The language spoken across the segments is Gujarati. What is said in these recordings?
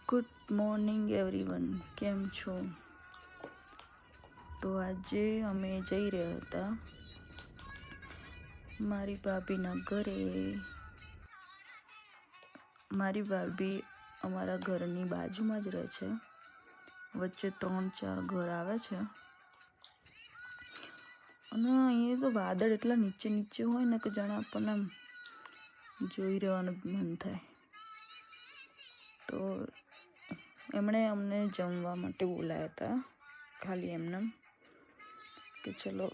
ગુડ મોર્નિંગ એવરીવન, કેમ છો? તો આજે અમે જઈ રહ્યા હતા મારી ભાભીના ઘરે. મારી ભાભી અમારા ઘરની બાજુમાં જ રહે છે. વચ્ચે 3-4 ઘર આવે છે અને અહીંયા તો વાદળ એટલા નીચે નીચે હોય ને કે જાણે આપણને જોઈ રહેવાનું મન થાય. તો એમણે અમને જમવા માટે બોલાયા હતા, ખાલી એમને કે ચલો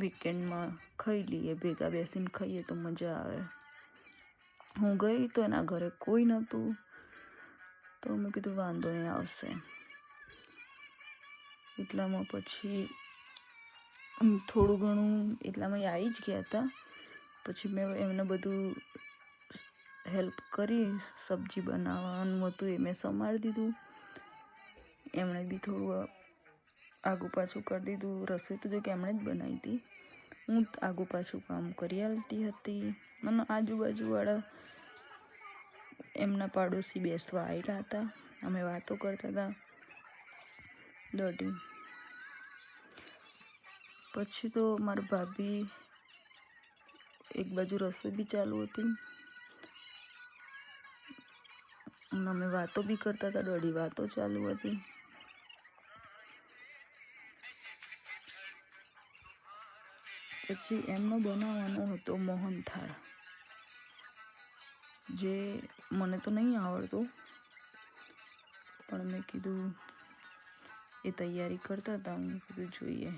વીકેન્ડમાં ખાઈ લઈએ, ભેગા બેસીને ખાઈએ તો મજા આવે. હું ગઈ તો એના ઘરે કોઈ નહોતું, તો મેં કીધું વાંધો નહીં, આવશે. એટલામાં પછી થોડું ઘણું એટલામાં આવી જ ગયા હતા. પછી મેં એમને બધું હેલ્પ કરી, સબ્જી બનાવવાનું હતું એ મેં સંભાળી દીધું. એમણે બી થોડું આગું પાછું કરી દીધું. રસોઈ તો જો કે એમણે જ બનાવી હતી, હું આગું પાછું કામ કરી આલતી હતી. અને આજુબાજુવાળા એમના પાડોશી બેસવા આવેલા હતા, અમે વાતો કરતા હતા દોઢી. પછી તો મારા ભાભી એક બાજુ રસોઈ બી ચાલુ હતી અને અમે વાતો બી કરતા હતા, દોઢી વાતો ચાલુ હતી. પછી એમનો બનાવવાનો હતો મોહનથાળ, જે મને તો નહીં આવડતું, પણ મેં કીધું એ તૈયારી કરતા હતા, હું કીધું જોઈએ.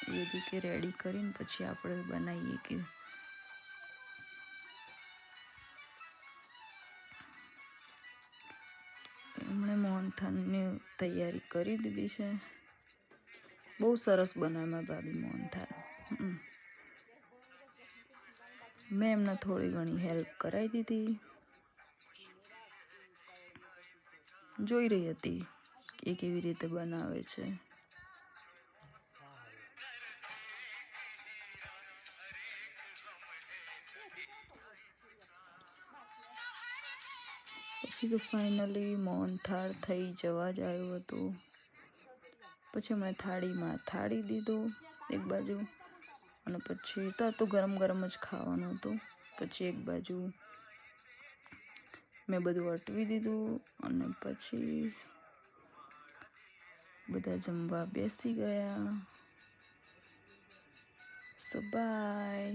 એ બધું કે રેડી કરીને પછી આપણે બનાવીએ કે. એમણે મોહનથાળની તૈયારી કરી દીધી છે. બહુ સરસ બનાવે મારી ભાભી મોહનથાળ. મેં એમને થોડી ઘણી હેલ્પ કરાવી દીધી. જોઈ રહી હતી એ કેવી રીતે બનાવે છે. પછી તો ફાઇનલી મોહનથાળ થઈ જવા જ આવ્યું હતું. પછી મેં થાળીમાં થાળી દીધો એક બાજુ, અને પછી તો ગરમ ગરમ જ ખાવાનું હતું. પછી એક બાજુ મેં બધું અટવી દીધું અને પછી બધા જમવા બેસી ગયા. So bye.